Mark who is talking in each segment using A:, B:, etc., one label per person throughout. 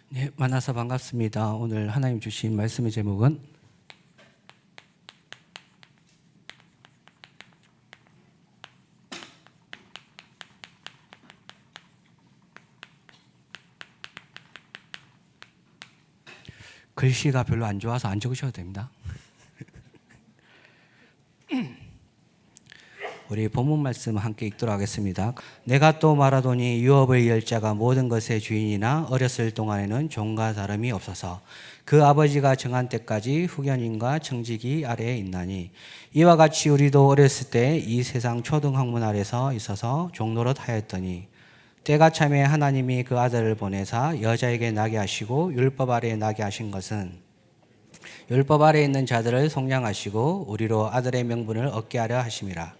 A: 네, 만나서 반갑습니다. 오늘 하나님 주신 말씀의 제목은 글씨가 별로 안 좋아서 안 적으셔도 됩니다. 우리 본문 말씀 함께 읽도록 하겠습니다. 내가 또 말하더니 유업의 열자가 모든 것의 주인이나 어렸을 동안에는 종과 다름이 없어서 그 아버지가 정한 때까지 후견인과 청지기 아래에 있나니 이와 같이 우리도 어렸을 때 이 세상 초등학문 아래서 있어서 종노릇 하였더니 때가 참에 하나님이 그 아들을 보내사 여자에게 나게 하시고 율법 아래에 나게 하신 것은 율법 아래에 있는 자들을 속량하시고 우리로 아들의 명분을 얻게 하려 하심이라.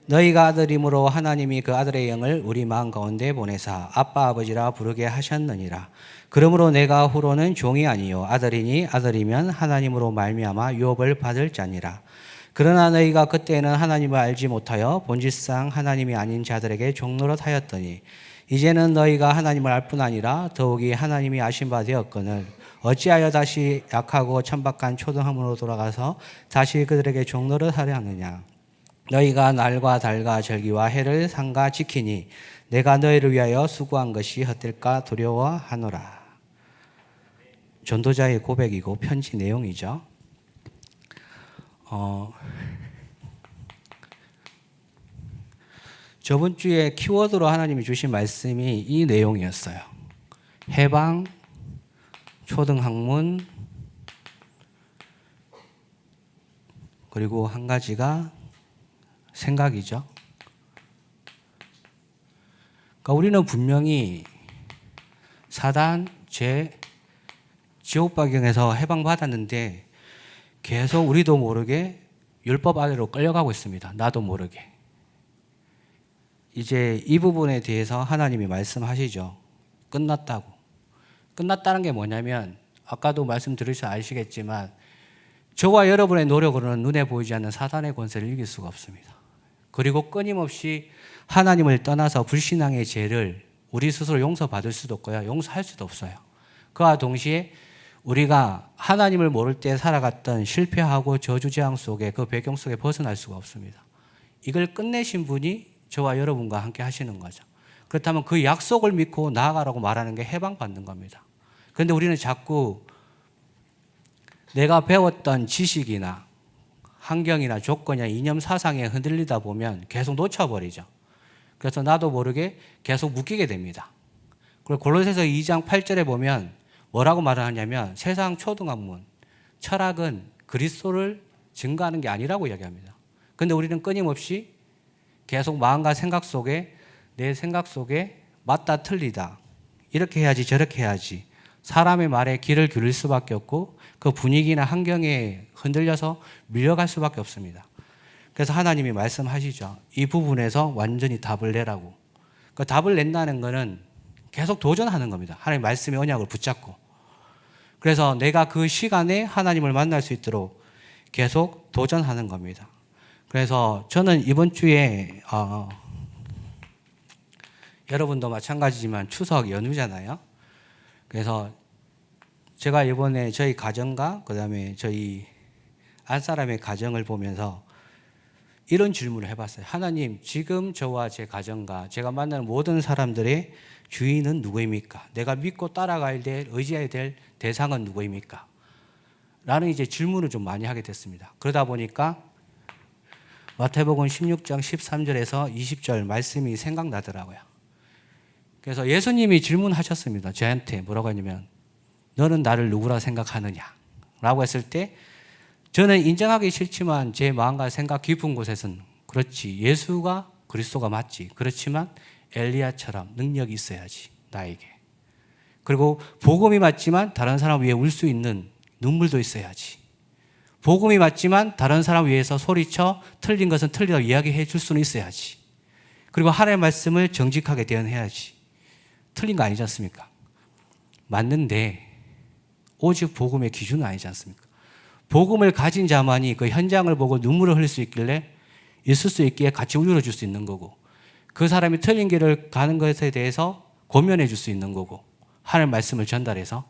A: 너희가 아들이므로 하나님이 그 아들의 영을 우리 마음 가운데 보내사 아빠 아버지라 부르게 하셨느니라. 그러므로 내가 후로는 종이 아니요 아들이니 아들이면 하나님으로 말미암아 유업을 받을 자니라. 그러나 너희가 그때는 하나님을 알지 못하여 본질상 하나님이 아닌 자들에게 종노릇 하였더니 이제는 너희가 하나님을 알 뿐 아니라 더욱이 하나님이 아신 바 되었거늘 어찌하여 다시 약하고 천박한 초등학문으로 돌아가서 다시 그들에게 종노릇 하려 하느냐. 너희가 날과 달과 절기와 해를 삼가 지키니 내가 너희를 위하여 수고한 것이 헛될까 두려워하노라. 전도자의 고백이고 편지 내용이죠. 저번 주에 키워드로 하나님이 주신 말씀이 이 내용이었어요. 해방, 초등학문, 그리고 한 가지가 생각이죠. 그러니까 우리는 분명히 사단, 죄, 지옥박영에서 해방받았는데 계속 우리도 모르게 율법 아래로 끌려가고 있습니다. 나도 모르게. 이제 이 부분에 대해서 하나님이 말씀하시죠. 끝났다고. 끝났다는 게 뭐냐면 아까도 말씀 들으셔서 아시겠지만 저와 여러분의 노력으로는 눈에 보이지 않는 사단의 권세를 이길 수가 없습니다. 그리고 끊임없이 하나님을 떠나서 불신앙의 죄를 우리 스스로 용서받을 수도 없고요. 용서할 수도 없어요. 그와 동시에 우리가 하나님을 모를 때 살아갔던 실패하고 저주재앙 속에 그 배경 속에 벗어날 수가 없습니다. 이걸 끝내신 분이 저와 여러분과 함께 하시는 거죠. 그렇다면 그 약속을 믿고 나아가라고 말하는 게 해방받는 겁니다. 그런데 우리는 자꾸 내가 배웠던 지식이나 환경이나 조건이나 이념 사상에 흔들리다 보면 계속 놓쳐버리죠. 그래서 나도 모르게 계속 묶이게 됩니다. 그리고 골로새서 2장 8절에 보면 뭐라고 말을 하냐면 세상 초등학문, 철학은 그리스도를 증거하는 게 아니라고 이야기합니다. 그런데 우리는 끊임없이 계속 마음과 생각 속에 내 생각 속에 맞다 틀리다 이렇게 해야지 저렇게 해야지 사람의 말에 귀를 기울일 수밖에 없고 그 분위기나 환경에 흔들려서 밀려갈 수밖에 없습니다. 그래서 하나님이 말씀하시죠. 이 부분에서 완전히 답을 내라고. 그 답을 낸다는 것은 계속 도전하는 겁니다. 하나님 말씀의 언약을 붙잡고. 그래서 내가 그 시간에 하나님을 만날 수 있도록 계속 도전하는 겁니다. 그래서 저는 이번 주에 여러분도 마찬가지지만 추석 연휴잖아요. 그래서 제가 이번에 저희 가정과 그다음에 저희 안사람의 가정을 보면서 이런 질문을 해봤어요. 하나님, 지금 저와 제 가정과 제가 만나는 모든 사람들의 주인은 누구입니까? 내가 믿고 따라가야 될, 의지해야 될 대상은 누구입니까? 라는 이제 질문을 좀 많이 하게 됐습니다. 그러다 보니까 마태복음 16장 13절에서 20절 말씀이 생각나더라고요. 그래서 예수님이 질문하셨습니다. 저한테 뭐라고 했냐면 너는 나를 누구라 생각하느냐? 라고 했을 때 저는 인정하기 싫지만 제 마음과 생각 깊은 곳에서는 그렇지. 예수가 그리스도가 맞지. 그렇지만 엘리야처럼 능력이 있어야지. 나에게. 그리고 복음이 맞지만 다른 사람 위에 울 수 있는 눈물도 있어야지. 복음이 맞지만 다른 사람 위해서 소리쳐 틀린 것은 틀리다고 이야기해 줄 수는 있어야지. 그리고 하나님의 말씀을 정직하게 대언해야지. 틀린 거 아니지 않습니까? 맞는데 오직 복음의 기준은 아니지 않습니까? 복음을 가진 자만이 그 현장을 보고 눈물을 흘릴 수 있길래 있을 수 있기에 같이 울려줄 수 있는 거고 그 사람이 틀린 길을 가는 것에 대해서 고면해 줄 수 있는 거고 하나님 말씀을 전달해서.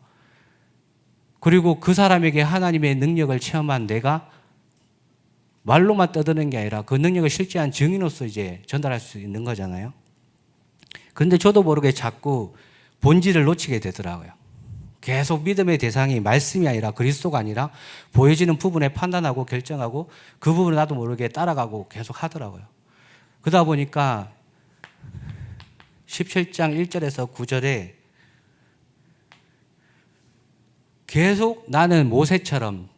A: 그리고 그 사람에게 하나님의 능력을 체험한 내가 말로만 떠드는 게 아니라 그 능력을 실제한 증인으로서 이제 전달할 수 있는 거잖아요. 그런데 저도 모르게 자꾸 본질을 놓치게 되더라고요. 계속 믿음의 대상이 말씀이 아니라 그리스도가 아니라 보여지는 부분에 판단하고 결정하고 그 부분을 나도 모르게 따라가고 계속 하더라고요. 그러다 보니까 17장 1절에서 9절에 계속 나는 모세처럼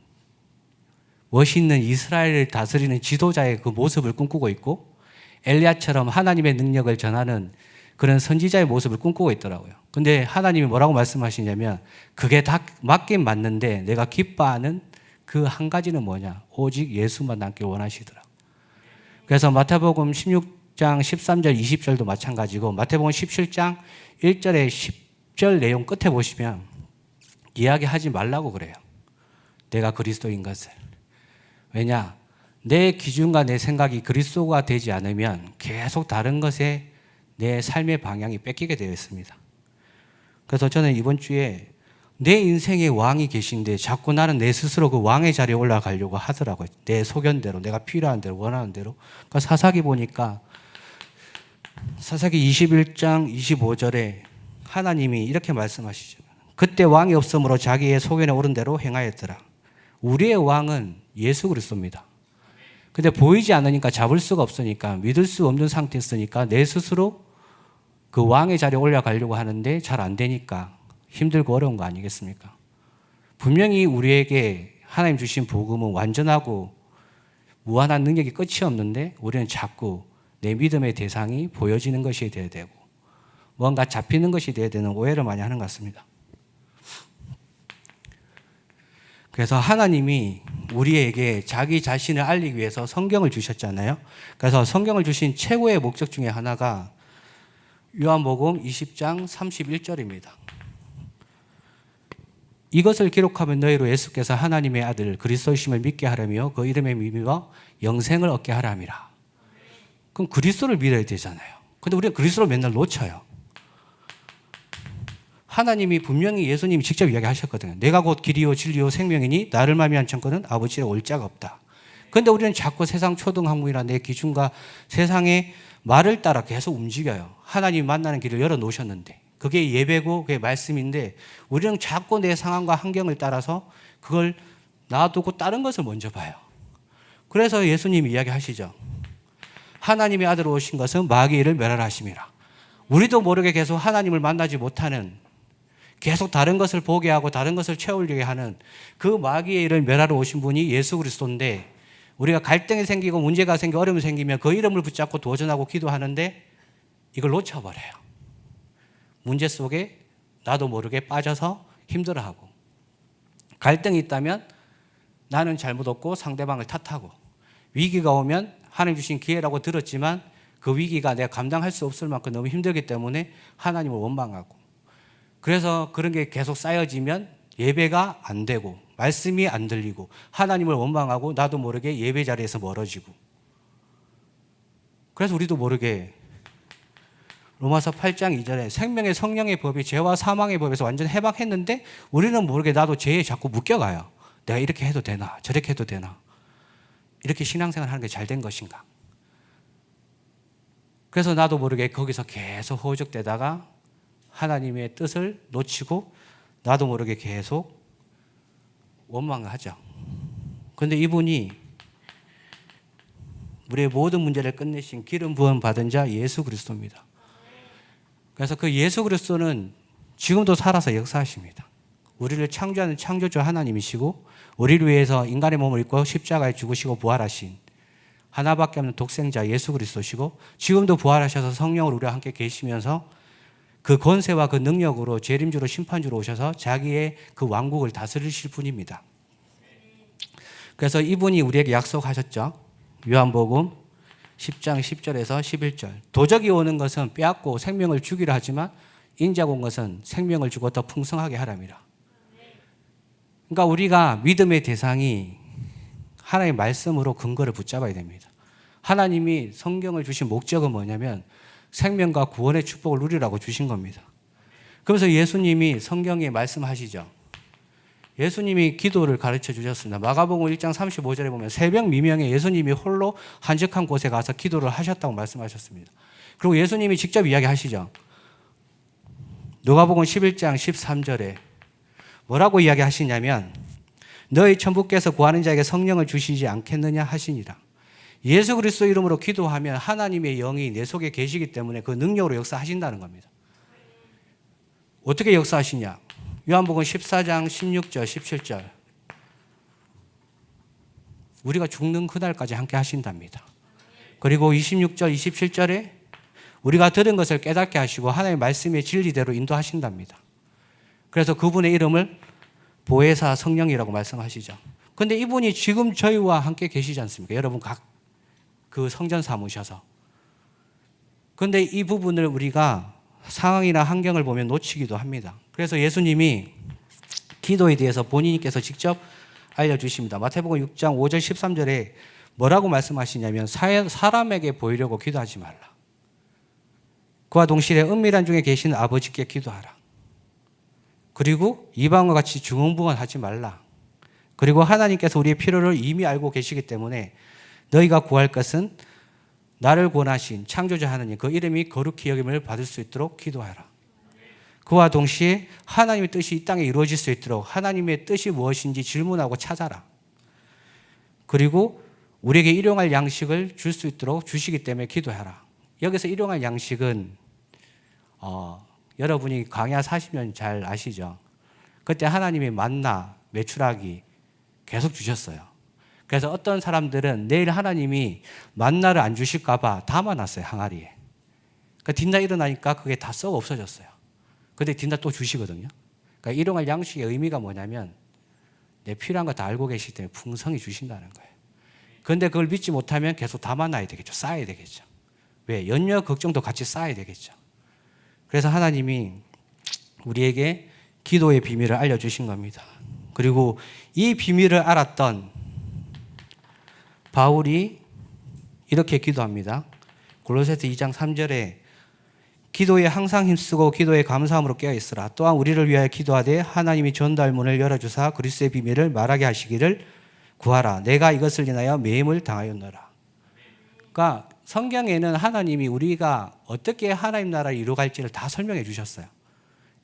A: 멋있는 이스라엘을 다스리는 지도자의 그 모습을 꿈꾸고 있고 엘리야처럼 하나님의 능력을 전하는 그런 선지자의 모습을 꿈꾸고 있더라고요. 근데 하나님이 뭐라고 말씀하시냐면 그게 다 맞긴 맞는데 내가 기뻐하는 그 한 가지는 뭐냐? 오직 예수만 남길 원하시더라고요. 그래서 마태복음 16장 13절 20절도 마찬가지고 마태복음 17장 1절에 10절 내용 끝에 보시면 이야기하지 말라고 그래요. 내가 그리스도인 것을. 왜냐? 내 기준과 내 생각이 그리스도가 되지 않으면 계속 다른 것에 내 삶의 방향이 뺏기게 되어 있습니다. 그래서 저는 이번 주에 내 인생의 왕이 계신데 자꾸 나는 내 스스로 그 왕의 자리에 올라가려고 하더라고요. 내 소견대로, 내가 필요한 대로, 원하는 대로. 그러니까 사사기 보니까 사사기 21장 25절에 하나님이 이렇게 말씀하시죠. 그때 왕이 없으므로 자기의 소견에 오른 대로 행하였더라. 우리의 왕은 예수 그리스도입니다. 근데 보이지 않으니까 잡을 수가 없으니까 믿을 수 없는 상태였으니까 내 스스로 그 왕의 자리에 올라가려고 하는데 잘 안 되니까 힘들고 어려운 거 아니겠습니까? 분명히 우리에게 하나님 주신 복음은 완전하고 무한한 능력이 끝이 없는데 우리는 자꾸 내 믿음의 대상이 보여지는 것이 되어야 되고 뭔가 잡히는 것이 되어야 되는 오해를 많이 하는 것 같습니다. 그래서 하나님이 우리에게 자기 자신을 알리기 위해서 성경을 주셨잖아요. 그래서 성경을 주신 최고의 목적 중에 하나가 요한복음 20장 31절입니다. 이것을 기록하면 너희로 예수께서 하나님의 아들 그리스도이심을 믿게 하라며 그 이름에 믿어 영생을 얻게 하라미라. 그럼 그리스도를 믿어야 되잖아요. 근데 우리가 그리스도를 맨날 놓쳐요. 하나님이 분명히 예수님이 직접 이야기하셨거든요. 내가 곧 길이요 진리요 생명이니 나를 말미암은 청거는 아버지로 올 자가 없다. 그런데 우리는 자꾸 세상 초등학문이나 내 기준과 세상의 말을 따라 계속 움직여요. 하나님이 만나는 길을 열어놓으셨는데 그게 예배고 그게 말씀인데 우리는 자꾸 내 상황과 환경을 따라서 그걸 놔두고 다른 것을 먼저 봐요. 그래서 예수님이 이야기하시죠. 하나님의 아들 오신 것은 마귀의 일을 멸하라 하심이라. 우리도 모르게 계속 하나님을 만나지 못하는 계속 다른 것을 보게 하고 다른 것을 채우려게 하는 그 마귀의 일을 멸하러 오신 분이 예수 그리스도인데 우리가 갈등이 생기고 문제가 생기고 어려움이 생기면 그 이름을 붙잡고 도전하고 기도하는데 이걸 놓쳐버려요. 문제 속에 나도 모르게 빠져서 힘들어하고 갈등이 있다면 나는 잘못 없고 상대방을 탓하고 위기가 오면 하나님 주신 기회라고 들었지만 그 위기가 내가 감당할 수 없을 만큼 너무 힘들기 때문에 하나님을 원망하고 그래서 그런 게 계속 쌓여지면 예배가 안 되고 말씀이 안 들리고 하나님을 원망하고 나도 모르게 예배 자리에서 멀어지고 그래서 우리도 모르게 로마서 8장 2절에 생명의 성령의 법이 죄와 사망의 법에서 완전 해방했는데 우리는 모르게 나도 죄에 자꾸 묶여가요. 내가 이렇게 해도 되나 저렇게 해도 되나 이렇게 신앙생활 하는 게 잘 된 것인가. 그래서 나도 모르게 거기서 계속 허우적대다가 하나님의 뜻을 놓치고 나도 모르게 계속 원망을 하죠. 그런데 이분이 우리의 모든 문제를 끝내신 기름 부음 받은 자 예수 그리스도입니다. 그래서 그 예수 그리스도는 지금도 살아서 역사하십니다. 우리를 창조하는 창조주 하나님이시고 우리를 위해서 인간의 몸을 입고 십자가에 죽으시고 부활하신 하나밖에 없는 독생자 예수 그리스도시고 지금도 부활하셔서 성령으로 우리와 함께 계시면서 그 권세와 그 능력으로 재림주로 심판주로 오셔서 자기의 그 왕국을 다스리실 분입니다. 그래서 이분이 우리에게 약속하셨죠. 요한복음 10장 10절에서 11절. 도적이 오는 것은 빼앗고 생명을 주기라 하지만 인자가 온 것은 생명을 주고 더 풍성하게 하람이라. 그러니까 우리가 믿음의 대상이 하나님의 말씀으로 근거를 붙잡아야 됩니다. 하나님이 성경을 주신 목적은 뭐냐면 생명과 구원의 축복을 누리라고 주신 겁니다. 그래서 예수님이 성경에 말씀하시죠. 예수님이 기도를 가르쳐 주셨습니다. 마가복음 1장 35절에 보면 새벽 미명에 예수님이 홀로 한적한 곳에 가서 기도를 하셨다고 말씀하셨습니다. 그리고 예수님이 직접 이야기하시죠. 누가복음 11장 13절에 뭐라고 이야기하시냐면 너희 천부께서 구하는 자에게 성령을 주시지 않겠느냐 하시니라. 예수 그리스도 이름으로 기도하면 하나님의 영이 내 속에 계시기 때문에 그 능력으로 역사하신다는 겁니다. 어떻게 역사하시냐? 요한복음 14장 16절 17절 우리가 죽는 그날까지 함께 하신답니다. 그리고 26절 27절에 우리가 들은 것을 깨닫게 하시고 하나님의 말씀의 진리대로 인도하신답니다. 그래서 그분의 이름을 보혜사 성령이라고 말씀하시죠. 그런데 이분이 지금 저희와 함께 계시지 않습니까? 여러분 각 그 성전 삼으셔서. 그런데 이 부분을 우리가 상황이나 환경을 보면 놓치기도 합니다. 그래서 예수님이 기도에 대해서 본인께서 직접 알려주십니다. 마태복음 6장 5절 13절에 뭐라고 말씀하시냐면 사람에게 보이려고 기도하지 말라. 그와 동시에 은밀한 중에 계신 아버지께 기도하라. 그리고 이방과 같이 중언부언하지 말라. 그리고 하나님께서 우리의 필요를 이미 알고 계시기 때문에 너희가 구할 것은 나를 권하신 창조자 하나님 그 이름이 거룩히 여김을 받을 수 있도록 기도하라. 그와 동시에 하나님의 뜻이 이 땅에 이루어질 수 있도록 하나님의 뜻이 무엇인지 질문하고 찾아라. 그리고 우리에게 일용할 양식을 줄 수 있도록 주시기 때문에 기도하라. 여기서 일용할 양식은 여러분이 광야 40년 잘 아시죠? 그때 하나님이 만나 메추라기 계속 주셨어요. 그래서 어떤 사람들은 내일 하나님이 만나를 안 주실까 봐 담아놨어요. 항아리에. 그러니까 뒷날 일어나니까 그게 다 썩어 없어졌어요. 근데 뒷날 또 주시거든요. 그러니까 일용할 양식의 의미가 뭐냐면 내 필요한 거 다 알고 계시기 때문에 풍성히 주신다는 거예요. 그런데 그걸 믿지 못하면 계속 담아놔야 되겠죠. 쌓아야 되겠죠. 왜? 연려 걱정도 같이 쌓아야 되겠죠. 그래서 하나님이 우리에게 기도의 비밀을 알려주신 겁니다. 그리고 이 비밀을 알았던 바울이 이렇게 기도합니다. 골로새서 2장 3절에 기도에 항상 힘쓰고 기도에 감사함으로 깨어있으라. 또한 우리를 위하여 기도하되 하나님이 전달문을 열어주사 그리스도의 비밀을 말하게 하시기를 구하라. 내가 이것을 인하여 매임을 당하였노라. 그러니까 성경에는 하나님이 우리가 어떻게 하나님 나라를 이루어갈지를 다 설명해 주셨어요.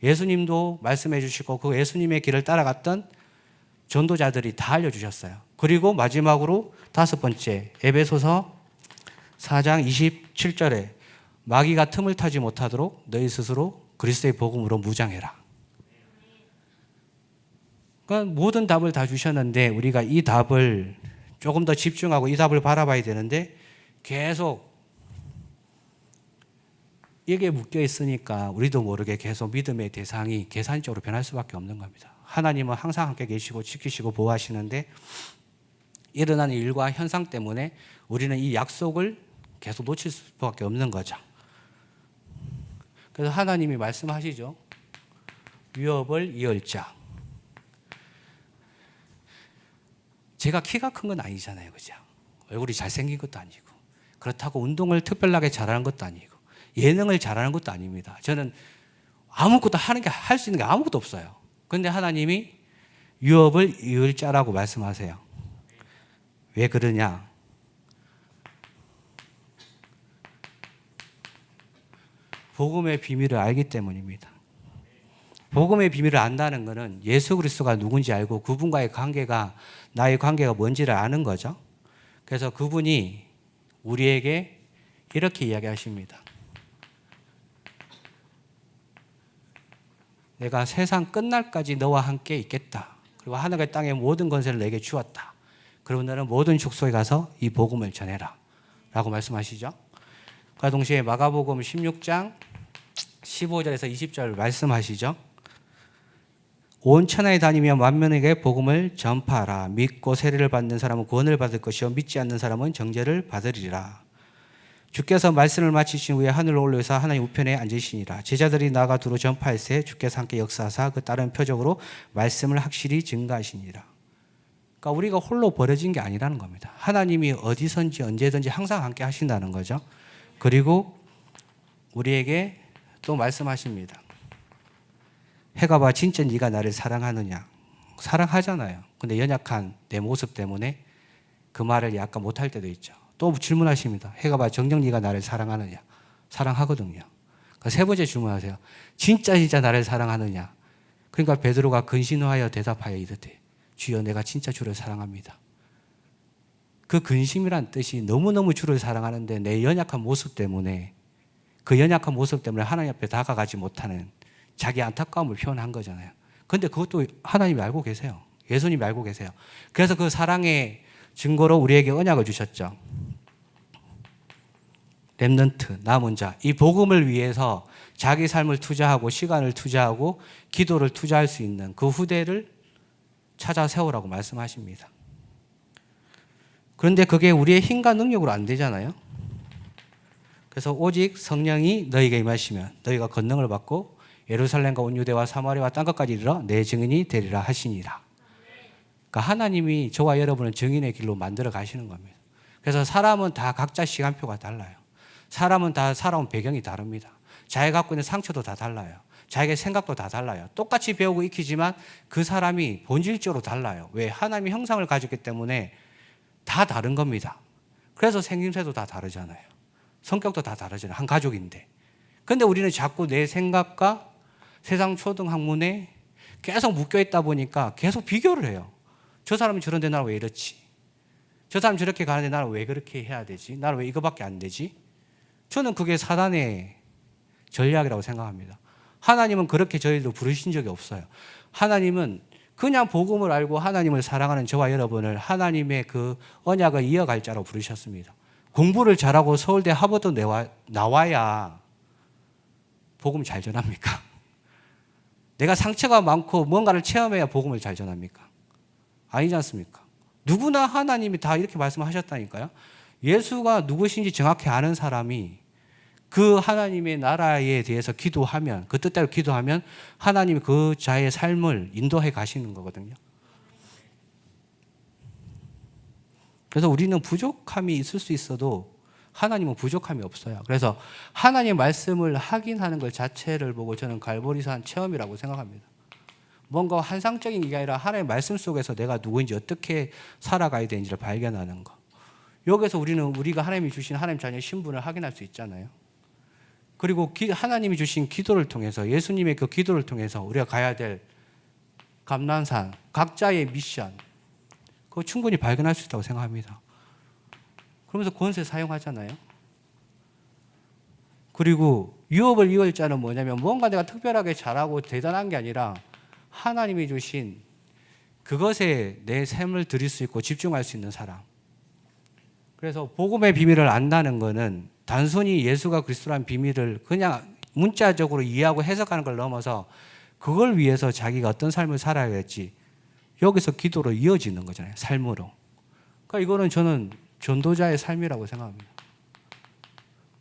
A: 예수님도 말씀해 주시고 그 예수님의 길을 따라갔던 전도자들이 다 알려주셨어요. 그리고 마지막으로 다섯 번째 에베소서 4장 27절에 마귀가 틈을 타지 못하도록 너희 스스로 그리스도의 복음으로 무장해라. 그러니까 모든 답을 다 주셨는데 우리가 이 답을 조금 더 집중하고 이 답을 바라봐야 되는데 계속 이게 묶여 있으니까 우리도 모르게 계속 믿음의 대상이 계산적으로 변할 수밖에 없는 겁니다. 하나님은 항상 함께 계시고 지키시고 보호하시는데 일어나는 일과 현상 때문에 우리는 이 약속을 계속 놓칠 수밖에 없는 거죠. 그래서 하나님이 말씀하시죠. 위협을 이을 자. 제가 키가 큰 건 아니잖아요. 그죠? 얼굴이 잘생긴 것도 아니고 그렇다고 운동을 특별하게 잘하는 것도 아니고 예능을 잘하는 것도 아닙니다. 저는 아무것도 할 수 있는 게 아무것도 없어요. 그런데 하나님이 유업을 이을 자라고 말씀하세요. 왜 그러냐? 복음의 비밀을 알기 때문입니다. 복음의 비밀을 안다는 것은 예수 그리스도가 누군지 알고 그분과의 관계가 나의 관계가 뭔지를 아는 거죠. 그래서 그분이 우리에게 이렇게 이야기하십니다. 내가 세상 끝날까지 너와 함께 있겠다. 그리고 하늘과 땅의 모든 권세를 내게 주었다. 그리고 너는 모든 축소에 가서 이 복음을 전해라. 라고 말씀하시죠. 그와 동시에 마가복음 16장 15절에서 20절 말씀하시죠. 온 천하에 다니며 만민에게 복음을 전파하라. 믿고 세례를 받는 사람은 구원을 받을 것이요 믿지 않는 사람은 정죄를 받으리라. 주께서 말씀을 마치신 후에 하늘로 올라오사 하나님 우편에 앉으시니라. 제자들이 나가 두루 전파할새 주께서 함께 역사하사 그 다른 표적으로 말씀을 확실히 증가하시니라. 그러니까 우리가 홀로 버려진 게 아니라는 겁니다. 하나님이 어디선지 언제든지 항상 함께 하신다는 거죠. 그리고 우리에게 또 말씀하십니다. 해가 봐 진짜 네가 나를 사랑하느냐. 사랑하잖아요. 근데 연약한 내 모습 때문에 그 말을 약간 못할 때도 있죠. 또 질문하십니다. 해가 봐 정녕 네가 나를 사랑하느냐. 사랑하거든요. 세 번째 질문하세요. 진짜 나를 사랑하느냐. 그러니까 베드로가 근신하여 대답하여 이르되 주여 내가 진짜 주를 사랑합니다. 그 근심이란 뜻이 너무너무 주를 사랑하는데 내 연약한 모습 때문에 그 연약한 모습 때문에 하나님 앞에 다가가지 못하는 자기 안타까움을 표현한 거잖아요. 근데 그것도 하나님이 알고 계세요. 예수님이 알고 계세요. 그래서 그 사랑의 증거로 우리에게 언약을 주셨죠. 렘넌트, 남은 자. 이 복음을 위해서 자기 삶을 투자하고 시간을 투자하고 기도를 투자할 수 있는 그 후대를 찾아 세우라고 말씀하십니다. 그런데 그게 우리의 힘과 능력으로 안 되잖아요. 그래서 오직 성령이 너희에게 임하시면 너희가 권능을 받고 예루살렘과 온 유대와 사마리아와 땅끝까지 이르러 내 증인이 되리라 하시니라. 그러니까 하나님이 저와 여러분을 증인의 길로 만들어 가시는 겁니다. 그래서 사람은 다 각자 시간표가 달라요. 사람은 다 살아온 배경이 다릅니다. 자기가 갖고 있는 상처도 다 달라요. 자기의 생각도 다 달라요. 똑같이 배우고 익히지만 그 사람이 본질적으로 달라요. 왜? 하나님의 형상을 가졌기 때문에 다 다른 겁니다. 그래서 생김새도 다 다르잖아요. 성격도 다 다르잖아요. 한 가족인데. 근데 우리는 자꾸 내 생각과 세상 초등학문에 계속 묶여있다 보니까 계속 비교를 해요. 저 사람은 저런데 나는 왜 이렇지? 저 사람 저렇게 가는데 나는 왜 그렇게 해야 되지? 나는 왜 이거밖에 안 되지? 저는 그게 사단의 전략이라고 생각합니다. 하나님은 그렇게 저희를 부르신 적이 없어요. 하나님은 그냥 복음을 알고 하나님을 사랑하는 저와 여러분을 하나님의 그 언약을 이어갈 자로 부르셨습니다. 공부를 잘하고 서울대 하버드 나와야 복음 잘 전합니까? 내가 상처가 많고 뭔가를 체험해야 복음을 잘 전합니까? 아니지 않습니까? 누구나 하나님이 다 이렇게 말씀하셨다니까요. 예수가 누구신지 정확히 아는 사람이 그 하나님의 나라에 대해서 기도하면, 그 뜻대로 기도하면 하나님이 그 자의 삶을 인도해 가시는 거거든요. 그래서 우리는 부족함이 있을 수 있어도 하나님은 부족함이 없어요. 그래서 하나님의 말씀을 확인하는 것 자체를 보고 저는 갈보리산 체험이라고 생각합니다. 뭔가 환상적인 게 아니라 하나님의 말씀 속에서 내가 누구인지 어떻게 살아가야 되는지를 발견하는 것. 여기서 우리가 하나님이 주신 하나님 자녀의 신분을 확인할 수 있잖아요. 그리고 하나님이 주신 기도를 통해서 예수님의 그 기도를 통해서 우리가 가야 될 감난산, 각자의 미션, 그거 충분히 발견할 수 있다고 생각합니다. 그러면서 권세 사용하잖아요. 그리고 유업을 이을 자는 뭐냐면 뭔가 내가 특별하게 잘하고 대단한 게 아니라 하나님이 주신 그것에 내 삶을 드릴 수 있고 집중할 수 있는 사람. 그래서 복음의 비밀을 안다는 것은 단순히 예수가 그리스도라는 비밀을 그냥 문자적으로 이해하고 해석하는 걸 넘어서 그걸 위해서 자기가 어떤 삶을 살아야겠지. 여기서 기도로 이어지는 거잖아요. 삶으로. 그러니까 이거는 저는 전도자의 삶이라고 생각합니다.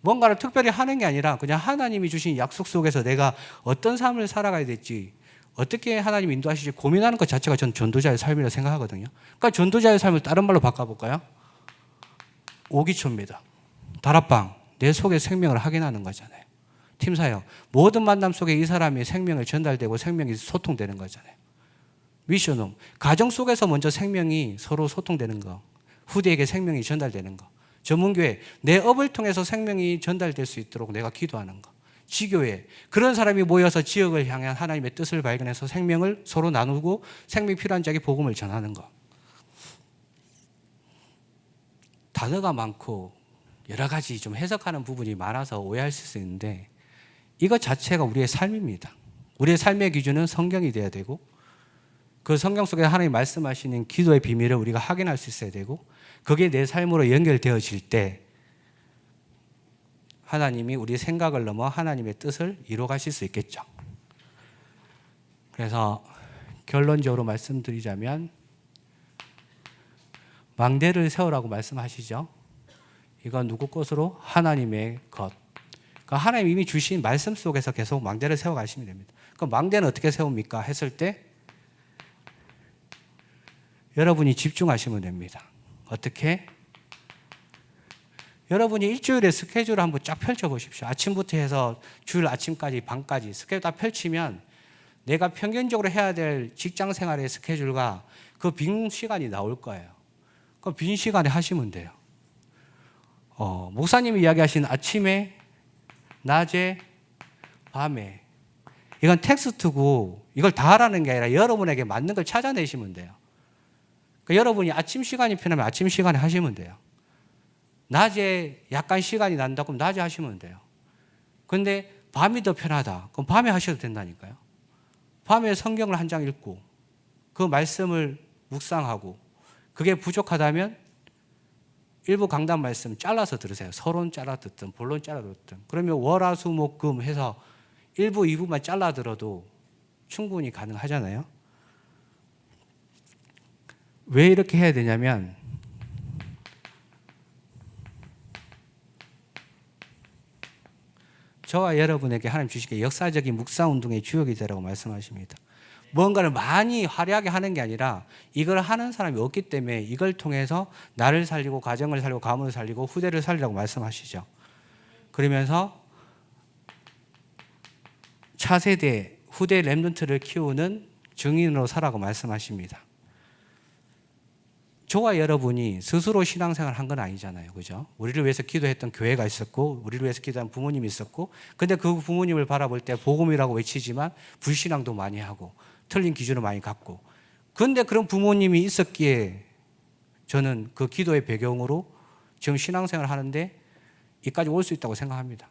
A: 뭔가를 특별히 하는 게 아니라 그냥 하나님이 주신 약속 속에서 내가 어떤 삶을 살아가야 될지 어떻게 하나님이 인도하실지 고민하는 것 자체가 저는 전도자의 삶이라고 생각하거든요. 그러니까 전도자의 삶을 다른 말로 바꿔볼까요? 오기초입니다. 다락방, 내 속의 생명을 확인하는 거잖아요. 팀사역, 모든 만남 속에 이 사람이 생명을 전달되고 생명이 소통되는 거잖아요. 미션홈, 가정 속에서 먼저 생명이 서로 소통되는 거, 후대에게 생명이 전달되는 거. 전문교회, 내 업을 통해서 생명이 전달될 수 있도록 내가 기도하는 거. 지교회, 그런 사람이 모여서 지역을 향한 하나님의 뜻을 발견해서 생명을 서로 나누고 생명 필요한 자에게 복음을 전하는 거. 단어가 많고 여러 가지 좀 해석하는 부분이 많아서 오해할 수 있는데 이것 자체가 우리의 삶입니다. 우리의 삶의 기준은 성경이 돼야 되고 그 성경 속에 하나님이 말씀하시는 기도의 비밀을 우리가 확인할 수 있어야 되고 그게 내 삶으로 연결되어질 때 하나님이 우리의 생각을 넘어 하나님의 뜻을 이루어 가실 수 있겠죠. 그래서 결론적으로 말씀드리자면 망대를 세우라고 말씀하시죠. 이건 누구 것으로? 하나님의 것. 그러니까 하나님 이미 주신 말씀 속에서 계속 망대를 세워 가시면 됩니다. 그럼 망대는 어떻게 세웁니까? 했을 때 여러분이 집중하시면 됩니다. 어떻게? 여러분이 일주일의 스케줄을 한번 쫙 펼쳐보십시오. 아침부터 해서 주일 아침까지 밤까지 스케줄 다 펼치면 내가 평균적으로 해야 될 직장 생활의 스케줄과 그 빈 시간이 나올 거예요. 그 빈 시간에 하시면 돼요. 목사님이 이야기하신 아침에, 낮에, 밤에, 이건 텍스트고 이걸 다 하라는 게 아니라 여러분에게 맞는 걸 찾아내시면 돼요. 그러니까 여러분이 아침 시간이 편하면 아침 시간에 하시면 돼요. 낮에 약간 시간이 난다 그럼 낮에 하시면 돼요. 근데 밤이 더 편하다 그럼 밤에 하셔도 된다니까요. 밤에 성경을 한 장 읽고 그 말씀을 묵상하고 그게 부족하다면 일부 강단 말씀 잘라서 들으세요. 서론 잘라 듣든 본론 잘라 듣든. 그러면 월화수목금 해서 일부 2부만 잘라 들어도 충분히 가능하잖아요. 왜 이렇게 해야 되냐면 저와 여러분에게 하나님 주시기에 역사적인 묵상운동의 주역이 되라고 말씀하십니다. 뭔가를 많이 화려하게 하는 게 아니라 이걸 하는 사람이 없기 때문에 이걸 통해서 나를 살리고 가정을 살리고 가문을 살리고 후대를 살리라고 말씀하시죠. 그러면서 차세대 후대 렘넌트를 키우는 증인으로 살라고 말씀하십니다. 저와 여러분이 스스로 신앙생활을 한 건 아니잖아요. 그죠? 우리를 위해서 기도했던 교회가 있었고 우리를 위해서 기도한 부모님이 있었고 근데 그 부모님을 바라볼 때 복음이라고 외치지만 불신앙도 많이 하고 틀린 기준을 많이 갖고 그런데 그런 부모님이 있었기에 저는 그 기도의 배경으로 지금 신앙생활을 하는데 이까지 올 수 있다고 생각합니다.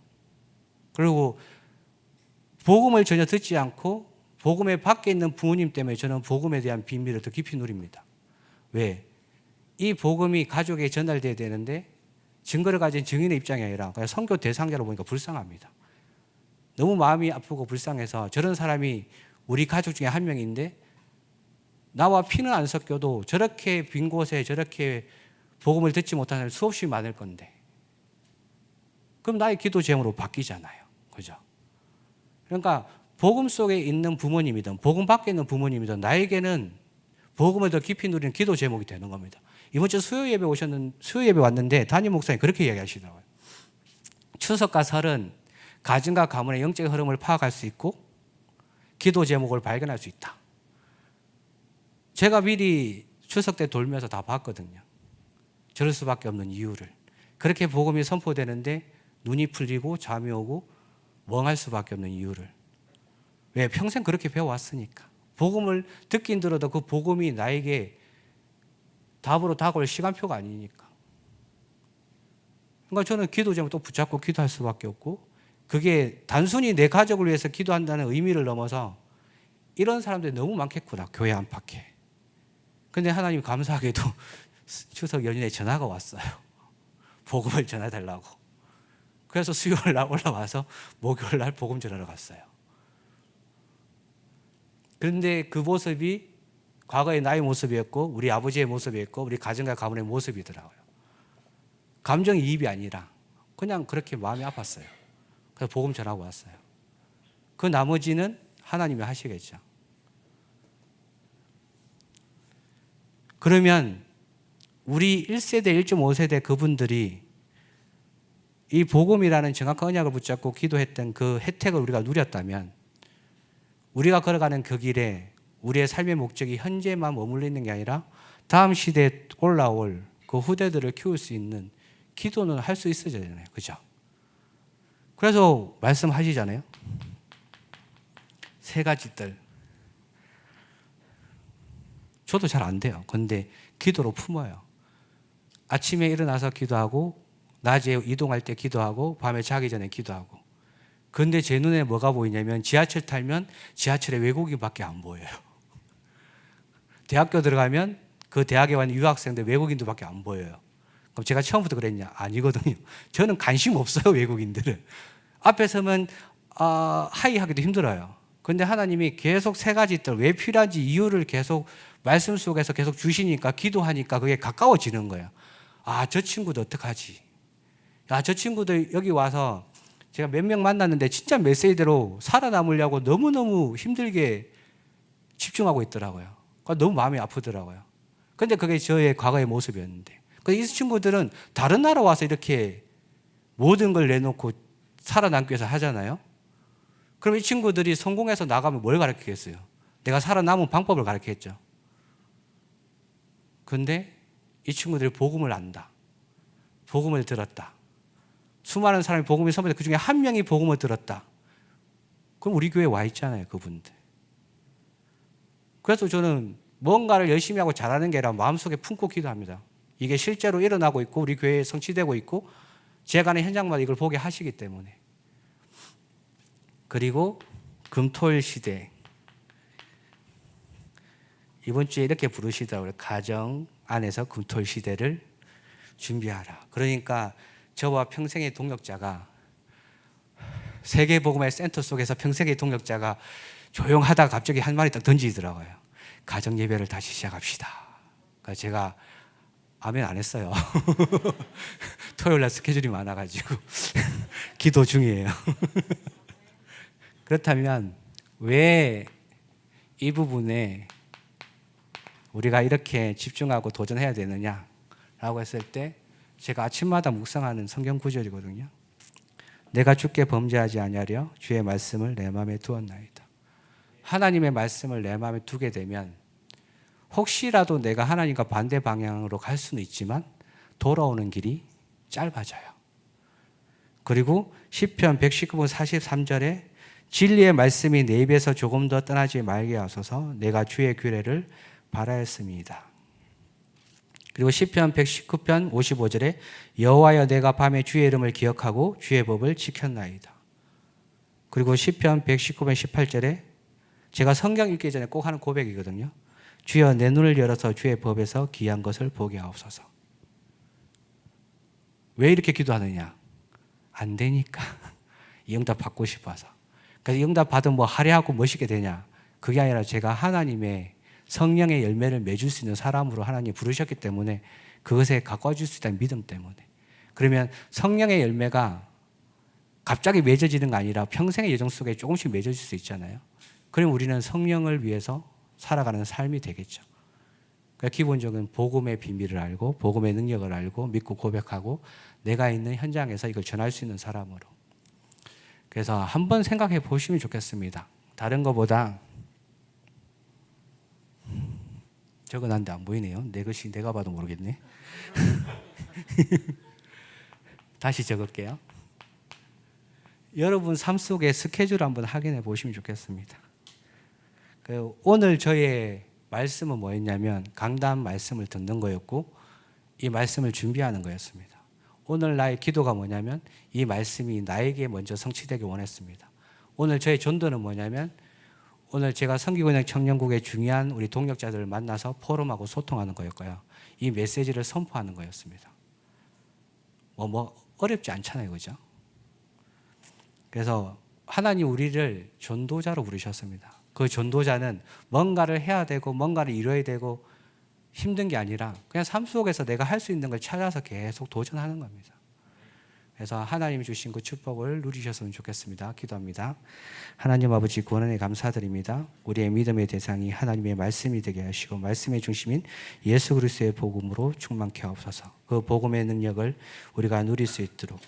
A: 그리고 복음을 전혀 듣지 않고 복음의 밖에 있는 부모님 때문에 저는 복음에 대한 비밀을 더 깊이 누립니다. 왜? 이 복음이 가족에게 전달돼야 되는데 증거를 가진 증인의 입장이 아니라 그냥 선교 대상자로 보니까 불쌍합니다. 너무 마음이 아프고 불쌍해서 저런 사람이 우리 가족 중에 한 명인데 나와 피는 안 섞여도 저렇게 빈 곳에 저렇게 복음을 듣지 못하는 사람이 수없이 많을 건데 그럼 나의 기도 제목으로 바뀌잖아요. 그죠? 그러니까 복음 속에 있는 부모님이든 복음 밖에 있는 부모님이든 나에게는 복음을 더 깊이 누리는 기도 제목이 되는 겁니다. 이번 주 수요 예배 왔는데 담임 목사님 그렇게 이야기하시더라고요. 추석과 설은 가정과 가문의 영적 흐름을 파악할 수 있고 기도 제목을 발견할 수 있다. 제가 미리 추석 때 돌면서 다 봤거든요. 저럴 수밖에 없는 이유를. 그렇게 복음이 선포되는데 눈이 풀리고 잠이 오고 멍할 수밖에 없는 이유를. 왜? 평생 그렇게 배워왔으니까. 복음을 듣긴 들어도 그 복음이 나에게 답으로 다가올 시간표가 아니니까. 그러니까 저는 기도 제목 또 붙잡고 기도할 수밖에 없고 그게 단순히 내 가족을 위해서 기도한다는 의미를 넘어서 이런 사람들이 너무 많겠구나 교회 안팎에. 근데 하나님 감사하게도 추석 연휴에 전화가 왔어요. 복음을 전해달라고. 그래서 수요일 날 올라와서 목요일 날 복음 전하러 갔어요. 그런데 그 모습이 과거의 나의 모습이었고 우리 아버지의 모습이었고 우리 가정과 가문의 모습이더라고요. 감정이입이 아니라 그냥 그렇게 마음이 아팠어요. 그래서 복음 전하고 왔어요. 그 나머지는 하나님이 하시겠죠. 그러면 우리 1세대, 1.5세대 그분들이 이 복음이라는 정확한 언약을 붙잡고 기도했던 그 혜택을 우리가 누렸다면 우리가 걸어가는 그 길에 우리의 삶의 목적이 현재만 머물러 있는 게 아니라 다음 시대에 올라올 그 후대들을 키울 수 있는 기도는 할 수 있어야 되잖아요. 그죠? 그래서 말씀하시잖아요. 세 가지들. 저도 잘 안 돼요. 그런데 기도로 품어요. 아침에 일어나서 기도하고 낮에 이동할 때 기도하고 밤에 자기 전에 기도하고. 그런데 제 눈에 뭐가 보이냐면 지하철 타면 지하철에 외국인밖에 안 보여요. 대학교 들어가면 그 대학에 왔는 유학생들 외국인들밖에 안 보여요. 그럼 제가 처음부터 그랬냐? 아니거든요. 저는 관심 없어요. 외국인들은. 앞에 서면 하이하기도 힘들어요. 그런데 하나님이 계속 세 가지들 왜 필요한지 이유를 계속 말씀 속에서 계속 주시니까 기도하니까 그게 가까워지는 거예요. 아, 저 친구도 어떡하지? 야, 저 친구들 여기 와서 제가 몇 명 만났는데 진짜 메시지대로 살아남으려고 너무너무 힘들게 집중하고 있더라고요. 너무 마음이 아프더라고요. 근데 그게 저의 과거의 모습이었는데. 이 친구들은 다른 나라 와서 이렇게 모든 걸 내놓고 살아남기 위해서 하잖아요. 그럼 이 친구들이 성공해서 나가면 뭘 가르치겠어요? 내가 살아남은 방법을 가르치겠죠. 근데 이 친구들이 복음을 안다. 복음을 들었다. 수많은 사람이 복음을 선포했는데 그 중에 한 명이 복음을 들었다. 그럼 우리 교회에 와 있잖아요, 그분들. 그래서 저는 뭔가를 열심히 하고 잘하는 게 아니라 마음속에 품고 기도합니다. 이게 실제로 일어나고 있고 우리 교회에 성취되고 있고 제가 가는 현장마다 이걸 보게 하시기 때문에. 그리고 금토일 시대. 이번 주에 이렇게 부르시더라고요. 가정 안에서 금토일 시대를 준비하라. 그러니까 저와 평생의 동역자가 세계복음의 센터 속에서 평생의 동역자가 조용하다가 갑자기 한 마디 딱 던지더라고요. 가정 예배를 다시 시작합시다. 그러니까 제가 아멘 안 했어요. 토요일 날 스케줄이 많아가지고 기도 중이에요. 그렇다면 왜 이 부분에 우리가 이렇게 집중하고 도전해야 되느냐라고 했을 때 제가 아침마다 묵상하는 성경 구절이거든요. 내가 주께 범죄하지 아니하려 주의 말씀을 내 마음에 두었나이다. 하나님의 말씀을 내 마음에 두게 되면 혹시라도 내가 하나님과 반대 방향으로 갈 수는 있지만 돌아오는 길이 짧아져요. 그리고 시편 119편 43절에 진리의 말씀이 내 입에서 조금 더 떠나지 말게 하소서 내가 주의 규례를 바라였습니다. 그리고 시편 119편 55절에 여호와여 내가 밤에 주의 이름을 기억하고 주의 법을 지켰나이다. 그리고 시편 119편 18절에 제가 성경 읽기 전에 꼭 하는 고백이거든요. 주여 내 눈을 열어서 주의 법에서 귀한 것을 보게 하옵소서. 왜 이렇게 기도하느냐? 안 되니까. 이 응답 받고 싶어서. 그래서 이 응답 받으면 뭐 화려하고 멋있게 되냐? 그게 아니라 제가 하나님의 성령의 열매를 맺을 수 있는 사람으로 하나님 부르셨기 때문에 그것에 가까워질 수 있다는 믿음 때문에. 그러면 성령의 열매가 갑자기 맺어지는 거 아니라 평생의 여정 속에 조금씩 맺어질 수 있잖아요. 그럼 우리는 성령을 위해서 살아가는 삶이 되겠죠. 그러니까 기본적인 복음의 비밀을 알고 복음의 능력을 알고 믿고 고백하고 내가 있는 현장에서 이걸 전할 수 있는 사람으로. 그래서 한번 생각해 보시면 좋겠습니다. 다른 것보다 적어놨는데 안 보이네요. 내 것이 내가 봐도 모르겠네. 다시 적을게요. 여러분 삶 속의 스케줄 한번 확인해 보시면 좋겠습니다. 오늘 저의 말씀은 뭐였냐면 강단 말씀을 듣는 거였고 이 말씀을 준비하는 거였습니다. 오늘 나의 기도가 뭐냐면 이 말씀이 나에게 먼저 성취되길 원했습니다. 오늘 저의 전도는 뭐냐면 오늘 제가 성기고등 청년국의 중요한 우리 동역자들을 만나서 포럼하고 소통하는 거였고요. 이 메시지를 선포하는 거였습니다. 뭐 어렵지 않잖아요, 그죠? 그래서 하나님 우리를 전도자로 부르셨습니다. 그 전도자는 뭔가를 해야 되고 뭔가를 이뤄야 되고 힘든 게 아니라 그냥 삶 속에서 내가 할 수 있는 걸 찾아서 계속 도전하는 겁니다. 그래서 하나님이 주신 그 축복을 누리셨으면 좋겠습니다. 기도합니다. 하나님 아버지 구원에 감사드립니다. 우리의 믿음의 대상이 하나님의 말씀이 되게 하시고 말씀의 중심인 예수 그리스도의 복음으로 충만케 하옵소서. 그 복음의 능력을 우리가 누릴 수 있도록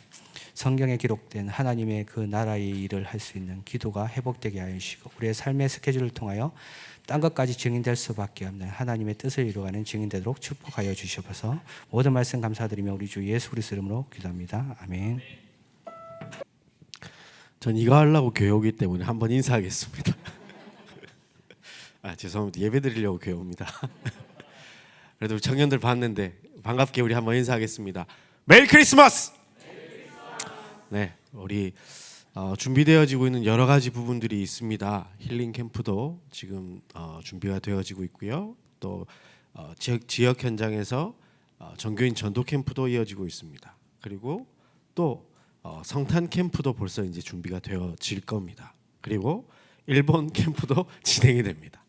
A: 성경에 기록된 하나님의 그 나라의 일을 할 수 있는 기도가 회복되게 하여 주시고 우리의 삶의 스케줄을 통하여 딴 것까지 증인될 수밖에 없는 하나님의 뜻을 이루어가는 증인되도록 축복하여 주시옵소서. 모든 말씀 감사드리며 우리 주 예수 그리스도 이름으로 기도합니다. 아멘.
B: 전 이거 하려고 교회 오기 때문에 한번 인사하겠습니다. 죄송합니다. 예배 드리려고 교회 옵니다. 그래도 우리 청년들 봤는데 반갑게 우리 한번 인사하겠습니다. 메리 크리스마스! 네, 우리 준비되어지고 있는 여러 가지 부분들이 있습니다. 힐링 캠프도 지금 준비가 되어지고 있고요. 또 지역 현장에서 전교인 전도 캠프도 이어지고 있습니다. 그리고 또 성탄 캠프도 벌써 이제 준비가 되어질 겁니다. 그리고 일본 캠프도 진행이 됩니다.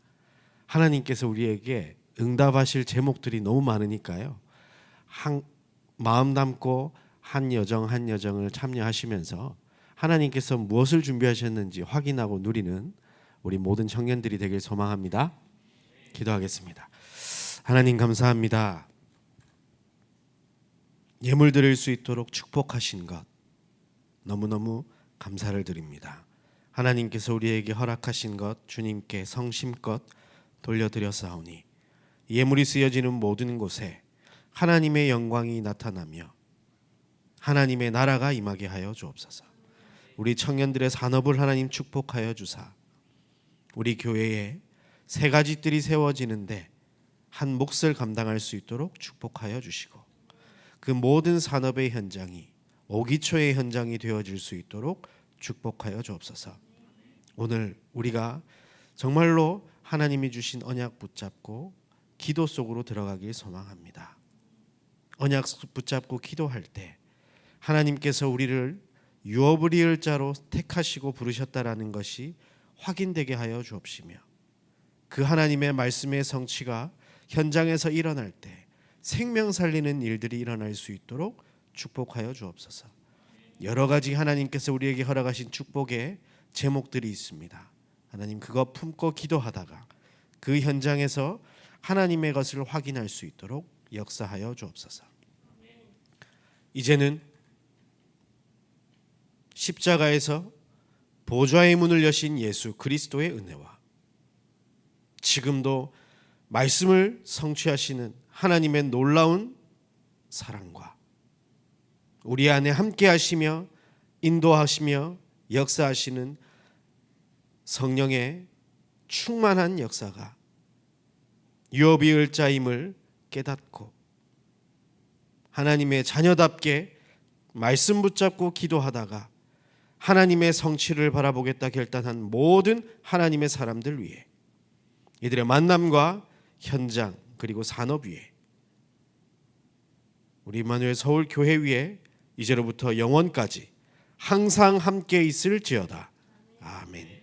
B: 하나님께서 우리에게 응답하실 제목들이 너무 많으니까요. 마음 담고 한 여정 한 여정을 참여하시면서 하나님께서 무엇을 준비하셨는지 확인하고 누리는 우리 모든 청년들이 되길 소망합니다. 기도하겠습니다. 하나님 감사합니다. 예물 드릴 수 있도록 축복하신 것 너무너무 감사를 드립니다. 하나님께서 우리에게 허락하신 것 주님께 성심껏 돌려드렸사오니 예물이 쓰여지는 모든 곳에 하나님의 영광이 나타나며 하나님의 나라가 임하게 하여 주옵소서. 우리 청년들의 산업을 하나님 축복하여 주사 우리 교회에 세 가지 뜰이 세워지는데 한 몫을 감당할 수 있도록 축복하여 주시고 그 모든 산업의 현장이 오기초의 현장이 되어질 수 있도록 축복하여 주옵소서. 오늘 우리가 정말로 하나님이 주신 언약 붙잡고 기도 속으로 들어가길 소망합니다. 언약 붙잡고 기도할 때 하나님께서 우리를 유업을 이을 자로 택하시고 부르셨다라는 것이 확인되게 하여 주옵시며 그 하나님의 말씀의 성취가 현장에서 일어날 때 생명 살리는 일들이 일어날 수 있도록 축복하여 주옵소서. 여러 가지 하나님께서 우리에게 허락하신 축복의 제목들이 있습니다. 하나님 그거 품고 기도하다가 그 현장에서 하나님의 것을 확인할 수 있도록 역사하여 주옵소서. 이제는 십자가에서 보좌의 문을 여신 예수 그리스도의 은혜와 지금도 말씀을 성취하시는 하나님의 놀라운 사랑과 우리 안에 함께 하시며 인도하시며 역사하시는 성령의 충만한 역사가 유업이을 자임을 깨닫고 하나님의 자녀답게 말씀 붙잡고 기도하다가 하나님의 성취를 바라보겠다 결단한 모든 하나님의 사람들 위해 이들의 만남과 현장 그리고 산업 위에 우리 임마누엘 서울 교회 위에 이제로부터 영원까지 항상 함께 있을지어다. 아멘.